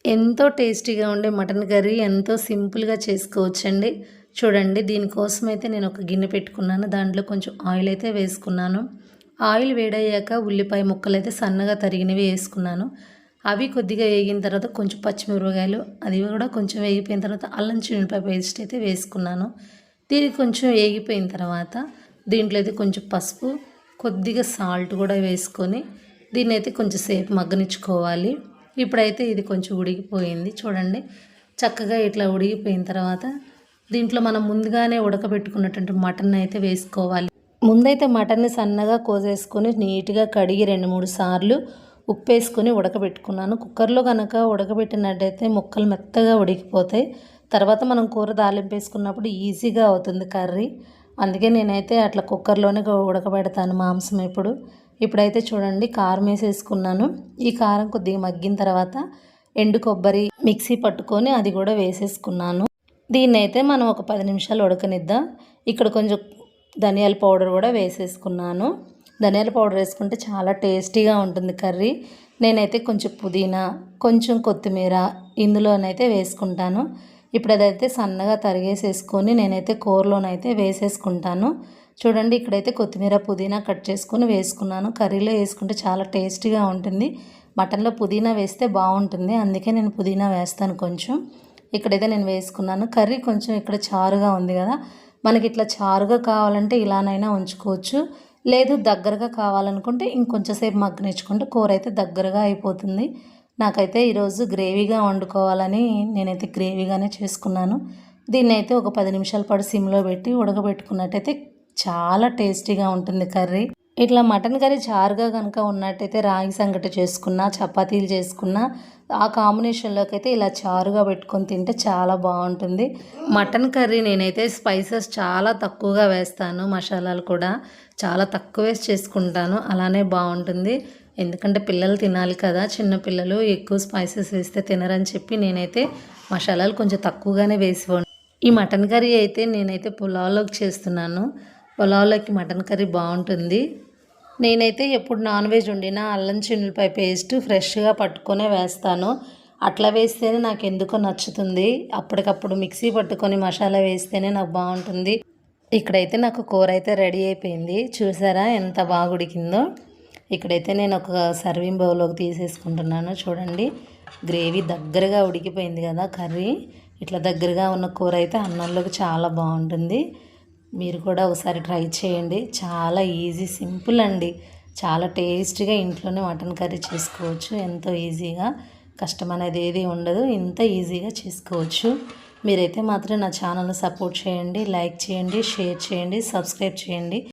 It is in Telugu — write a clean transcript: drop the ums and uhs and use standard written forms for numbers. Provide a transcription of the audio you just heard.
ఎంతో టేస్టీగా ఉండే మటన్ కర్రీ ఎంతో సింపుల్గా చేసుకోవచ్చండి. చూడండి, దీనికోసం అయితే నేను ఒక గిన్నె పెట్టుకున్నాను. దాంట్లో కొంచెం ఆయిల్ అయితే వేసుకున్నాను. ఆయిల్ వేడయ్యాక ఉల్లిపాయ ముక్కలు అయితే సన్నగా తరిగినవి వేసుకున్నాను. అవి కొద్దిగా వేగిన తర్వాత కొంచెం పచ్చిమిరపకాయలు, అది కూడా కొంచెం వేగిపోయిన తర్వాత అల్లం చిన్నులపాయ పేస్ట్ అయితే వేసుకున్నాను. దీనికి కొంచెం వేగిపోయిన తర్వాత దీంట్లో అయితే కొంచెం పసుపు, కొద్దిగా సాల్ట్ కూడా వేసుకొని దీన్ని అయితే కొంచెం సేపు మగ్గనిచ్చుకోవాలి. ఇప్పుడైతే ఇది కొంచెం ఉడికిపోయింది. చూడండి, చక్కగా ఇట్లా ఉడికిపోయిన తర్వాత దీంట్లో మనం ముందుగానే ఉడకబెట్టుకున్నటువంటి మటన్ అయితే వేసుకోవాలి. ముందైతే మటన్ని సన్నగా కోసేసుకొని నీట్గా కడిగి 2-3 సార్లు ఉప్పు వేసుకొని ఉడకబెట్టుకున్నాను. కుక్కర్లో కనుక ఉడకబెట్టినట్టయితే ముక్కలు మెత్తగా ఉడికిపోతాయి. తర్వాత మనం కూర తాలింపు వేసుకున్నప్పుడు ఈజీగా అవుతుంది కర్రీ. అందుకే నేనైతే అట్లా కుక్కర్లోనే ఉడకబెడతాను మాంసం ఇప్పుడైతే చూడండి, కారం వేసేసుకున్నాను. ఈ కారం కొద్దిగా మగ్గిన తర్వాత ఎండు కొబ్బరి మిక్సీ పట్టుకొని అది కూడా వేసేసుకున్నాను. దీన్నైతే మనం ఒక 10 నిమిషాలు ఉడకనిద్దాం. ఇక్కడ కొంచెం ధనియాల పౌడర్ కూడా వేసేసుకున్నాను. ధనియాల పౌడర్ వేసుకుంటే చాలా టేస్టీగా ఉంటుంది కర్రీ. నేనైతే కొంచెం పుదీనా, కొంచెం కొత్తిమీర ఇందులోనైతే వేసుకుంటాను. ఇప్పుడు అదైతే సన్నగా తరిగేసేసుకొని నేనైతే కూరలోనైతే వేసేసుకుంటాను. చూడండి, ఇక్కడైతే కొత్తిమీర, పుదీనా కట్ చేసుకొని వేసుకున్నాను. కర్రీలో వేసుకుంటే చాలా టేస్టీగా ఉంటుంది. మటన్లో పుదీనా వేస్తే బాగుంటుంది, అందుకే నేను పుదీనా వేస్తాను కొంచెం. ఇక్కడైతే నేను వేసుకున్నాను. కర్రీ కొంచెం ఇక్కడ చారుగా ఉంది కదా, మనకి ఇట్లా చారుగా కావాలంటే ఇలానైనా ఉంచుకోవచ్చు. లేదు దగ్గరగా కావాలనుకుంటే ఇంకొంచెం సేపు మగ్గనిచ్చుకుంటే కూర అయితే దగ్గరగా అయిపోతుంది. నాకైతే ఈరోజు గ్రేవీగా వండుకోవాలని నేనైతే గ్రేవీగానే చేసుకున్నాను. దీన్ని అయితే ఒక 10 నిమిషాల పాటు సిమ్లో పెట్టి ఉడకబెట్టుకున్నట్టయితే చాలా టేస్టీగా ఉంటుంది కర్రీ. ఇట్లా మటన్ కర్రీ చారుగా కనుక ఉన్నట్టయితే రాగి సంగటి చేసుకున్నా, చపాతీలు చేసుకున్నా ఆ కాంబినేషన్లోకి అయితే ఇలా చారుగా పెట్టుకొని తింటే చాలా బాగుంటుంది. మటన్ కర్రీ నేనైతే స్పైసెస్ చాలా తక్కువగా వేస్తాను, మసాలాలు కూడా చాలా తక్కువ వేసి చేసుకుంటాను. అలానే బాగుంటుంది, ఎందుకంటే పిల్లలు తినాలి కదా, చిన్న పిల్లలు ఎక్కువ స్పైసెస్ వేస్తే తినరని చెప్పి నేనైతే మసాలాలు కొంచెం తక్కువగానే వేసి ఈ మటన్ కర్రీ అయితే నేనైతే పులావ్లోకి చేస్తున్నాను. పులావ్లోకి మటన్ కర్రీ బాగుంటుంది. నేనైతే ఎప్పుడు నాన్ వెజ్ వండినా అల్లం చిన్నులపాయ పేస్ట్ ఫ్రెష్గా పట్టుకొనే వేస్తాను. అట్లా వేస్తేనే నాకు ఎందుకో నచ్చుతుంది. అప్పటికప్పుడు మిక్సీ పట్టుకొని మసాలా వేస్తేనే నాకు బాగుంటుంది. ఇక్కడైతే నాకు కూర అయితే రెడీ అయిపోయింది. చూసారా ఎంత బాగా ఉడికిందో. ఇక్కడైతే నేను ఒక సర్వింగ్ బౌల్లోకి తీసేసుకుంటున్నాను. చూడండి, గ్రేవీ దగ్గరగా ఉడికిపోయింది కదా కర్రీ. ఇట్లా దగ్గరగా ఉన్న కూర అయితే అన్నంలోకి చాలా బాగుంటుంది. మీరు కూడా ఒకసారి ట్రై చేయండి. చాలా ఈజీ, సింపుల్ అండి. చాలా టేస్టీగా ఇంట్లోనే మటన్ కర్రీ చేసుకోవచ్చు. ఎంతో ఈజీగా, కష్టం అనేది ఏది ఉండదు. ఇంత ఈజీగా చేసుకోవచ్చు. మీరైతే మాత్రం నా ఛానల్ని సపోర్ట్ చేయండి, లైక్ చేయండి, షేర్ చేయండి, సబ్స్క్రైబ్ చేయండి.